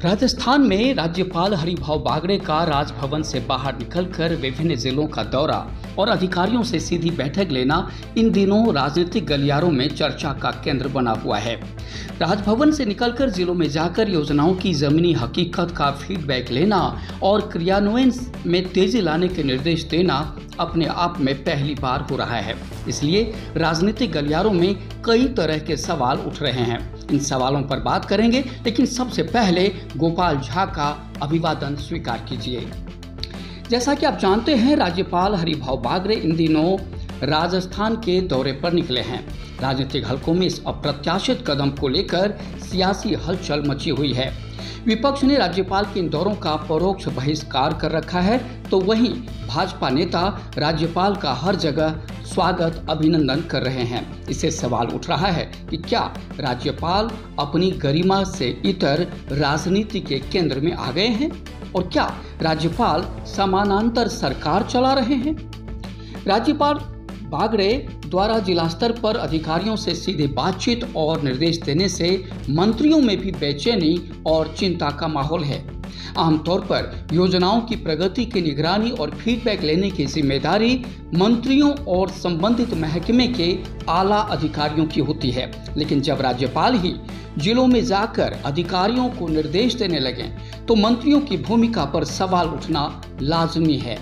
राजस्थान में राज्यपाल हरिभाऊ बागड़े का राजभवन से बाहर निकलकर विभिन्न जिलों का दौरा और अधिकारियों से सीधी बैठक लेना इन दिनों राजनीतिक गलियारों में चर्चा का केंद्र बना हुआ है। राजभवन से निकलकर जिलों में जाकर योजनाओं की जमीनी हकीकत का फीडबैक लेना और क्रियान्वयन में तेजी लाने के निर्देश देना अपने आप में पहली बार हो रहा है। इसलिए राजनीतिक गलियारों में कई तरह के सवाल उठ रहे हैं। इन सवालों पर बात करेंगे, लेकिन सबसे पहले गोपाल झा का अभिवादन स्वीकार कीजिए। जैसा कि आप जानते हैं, राज्यपाल हरिभाऊ बागड़े इन दिनों राजस्थान के दौरे पर निकले हैं। राजनीतिक हलकों में इस अप्रत्याशित कदम को लेकर सियासी हलचल मची हुई है। विपक्ष ने राज्यपाल के इन दौरों का परोक्ष बहिष्कार कर रखा है, तो वहीं भाजपा नेता राज्यपाल का हर जगह स्वागत अभिनंदन कर रहे हैं। इससे सवाल उठ रहा है कि क्या राज्यपाल अपनी गरिमा से इतर राजनीति के केंद्र में आ गए हैं और क्या राज्यपाल समानांतर सरकार चला रहे हैं। राज्यपाल बागड़े द्वारा जिला स्तर पर अधिकारियों से सीधे बातचीत और निर्देश देने से मंत्रियों में भी बेचैनी और चिंता का माहौल है। आमतौर पर योजनाओं की प्रगति की निगरानी और फीडबैक लेने की जिम्मेदारी मंत्रियों और संबंधित महकमे के आला अधिकारियों की होती है, लेकिन जब राज्यपाल ही जिलों में जाकर अधिकारियों को निर्देश देने लगे तो मंत्रियों की भूमिका पर सवाल उठना लाजमी है।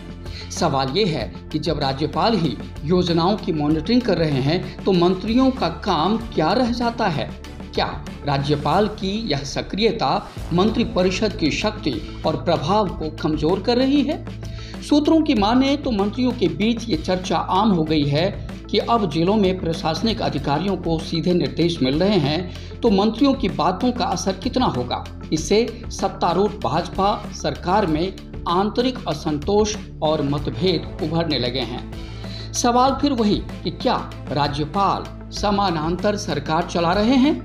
सवाल ये है कि जब राज्यपाल ही योजनाओं की मॉनिटरिंग कर रहे हैं तो मंत्रियों का काम क्या रह जाता है। क्या राज्यपाल की यह सक्रियता मंत्रिपरिषद की शक्ति और प्रभाव को कमजोर कर रही है। सूत्रों की माने तो मंत्रियों के बीच ये चर्चा आम हो गई है कि अब जिलों में प्रशासनिक अधिकारियों को सीधे निर्देश मिल रहे हैं तो मंत्रियों की बातों का असर कितना होगा। इससे सत्तारूढ़ भाजपा सरकार में आंतरिक असंतोष और मतभेद उभरने लगे हैं। सवाल फिर वही कि क्या राज्यपाल समानांतर सरकार चला रहे हैं।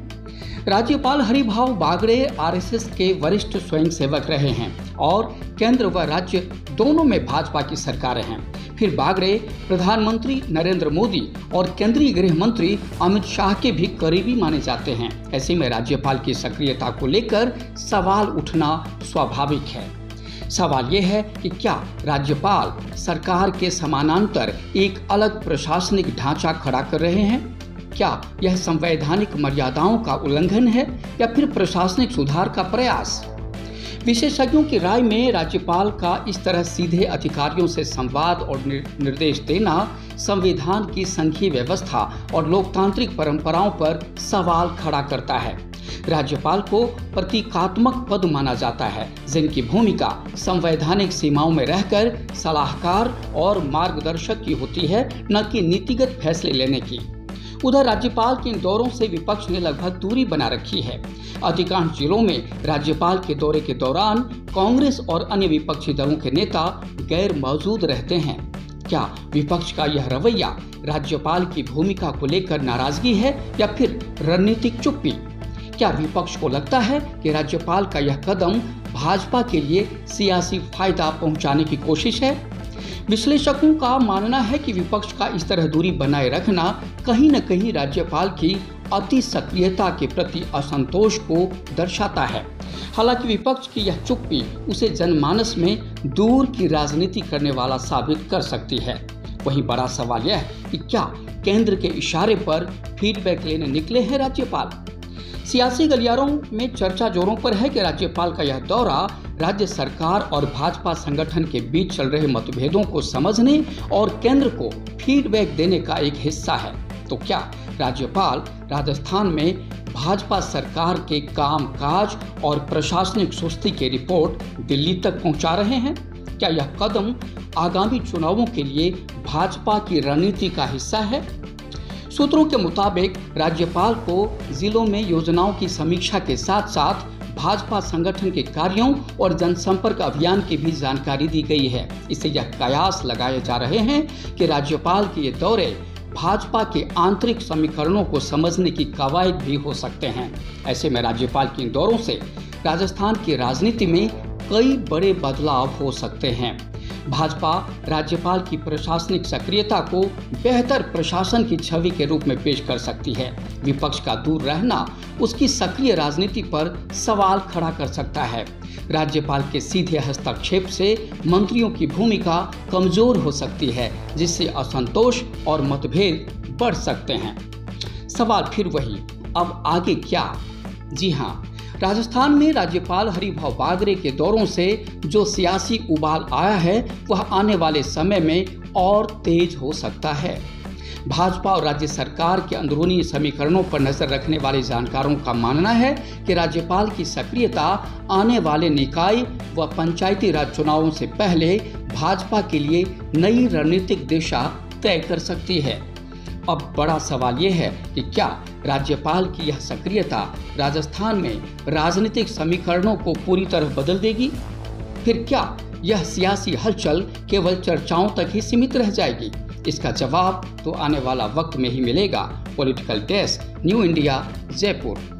राज्यपाल हरिभाऊ बागड़े आरएसएस के वरिष्ठ स्वयंसेवक रहे हैं और केंद्र व राज्य दोनों में भाजपा की सरकारें हैं। फिर बागड़े प्रधानमंत्री नरेंद्र मोदी और केंद्रीय गृह मंत्री अमित शाह के भी करीबी माने जाते हैं। ऐसे में राज्यपाल की सक्रियता को लेकर सवाल उठना स्वाभाविक है। सवाल यह है कि क्या राज्यपाल सरकार के समानांतर एक अलग प्रशासनिक ढांचा खड़ा कर रहे हैं। क्या यह संवैधानिक मर्यादाओं का उल्लंघन है या फिर प्रशासनिक सुधार का प्रयास। विशेषज्ञों की राय में राज्यपाल का इस तरह सीधे अधिकारियों से संवाद और निर्देश देना संविधान की संघीय व्यवस्था और लोकतांत्रिक परंपराओं पर सवाल खड़ा करता है। राज्यपाल को प्रतीकात्मक पद माना जाता है, जिनकी भूमिका संवैधानिक सीमाओं में रहकर सलाहकार और मार्गदर्शक की होती है, न कि नीतिगत फैसले लेने की। उधर राज्यपाल के इन दौरों से विपक्ष ने लगभग दूरी बना रखी है। अधिकांश जिलों में राज्यपाल के दौरे के दौरान कांग्रेस और अन्य विपक्षी दलों के नेता गैर मौजूद रहते हैं। क्या विपक्ष का यह रवैया राज्यपाल की भूमिका को लेकर नाराजगी है या फिर रणनीतिक चुप्पी। क्या विपक्ष को लगता है कि राज्यपाल का यह कदम भाजपा के लिए सियासी फायदा पहुंचाने की कोशिश है। विश्लेषकों का मानना है कि विपक्ष का इस तरह दूरी बनाए रखना कहीं न कहीं राज्यपाल की अति सक्रियता के प्रति असंतोष को दर्शाता है। हालांकि विपक्ष की यह चुप्पी उसे जनमानस में दूर की राजनीति करने वाला साबित कर सकती है। वहीं बड़ा सवाल यह है कि क्या केंद्र के इशारे पर फीडबैक लेने निकले हैं राज्यपाल। सियासी गलियारों में चर्चा जोरों पर है कि राज्यपाल का यह दौरा राज्य सरकार और भाजपा संगठन के बीच चल रहे मतभेदों को समझने और केंद्र को फीडबैक देने का एक हिस्सा है। तो क्या राज्यपाल राजस्थान में भाजपा सरकार के कामकाज और प्रशासनिक सुस्ती की रिपोर्ट दिल्ली तक पहुंचा रहे हैं। क्या यह कदम आगामी चुनावों के लिए भाजपा की रणनीति का हिस्सा है। सूत्रों के मुताबिक राज्यपाल को जिलों में योजनाओं की समीक्षा के साथ साथ भाजपा संगठन के कार्यों और जनसंपर्क अभियान की भी जानकारी दी गई है। इससे यह कयास लगाए जा रहे हैं कि राज्यपाल के ये दौरे भाजपा के आंतरिक समीकरणों को समझने की कवायद भी हो सकते हैं। ऐसे में राज्यपाल के इन दौरों से राजस्थान की राजनीति में कई बड़े बदलाव हो सकते हैं। भाजपा राज्यपाल की प्रशासनिक सक्रियता को बेहतर प्रशासन की छवि के रूप में पेश कर सकती है। विपक्ष का दूर रहना उसकी सक्रिय राजनीति पर सवाल खड़ा कर सकता है। राज्यपाल के सीधे हस्तक्षेप से मंत्रियों की भूमिका कमजोर हो सकती है, जिससे असंतोष और मतभेद बढ़ सकते हैं। सवाल फिर वही, अब आगे क्या? जी हाँ, राजस्थान में राज्यपाल हरिभाऊ बागरे के दौरों से जो सियासी उबाल आया है वह आने वाले समय में और तेज हो सकता है। भाजपा और राज्य सरकार के अंदरूनी समीकरणों पर नजर रखने वाले जानकारों का मानना है कि राज्यपाल की सक्रियता आने वाले निकाय व पंचायती राज चुनावों से पहले भाजपा के लिए नई रणनीतिक दिशा तय कर सकती है। अब बड़ा सवाल यह है कि क्या राज्यपाल की यह सक्रियता राजस्थान में राजनीतिक समीकरणों को पूरी तरह बदल देगी? फिर क्या यह सियासी हलचल केवल चर्चाओं तक ही सीमित रह जाएगी? इसका जवाब तो आने वाला वक्त में ही मिलेगा। Political desk, new India, Jaipur.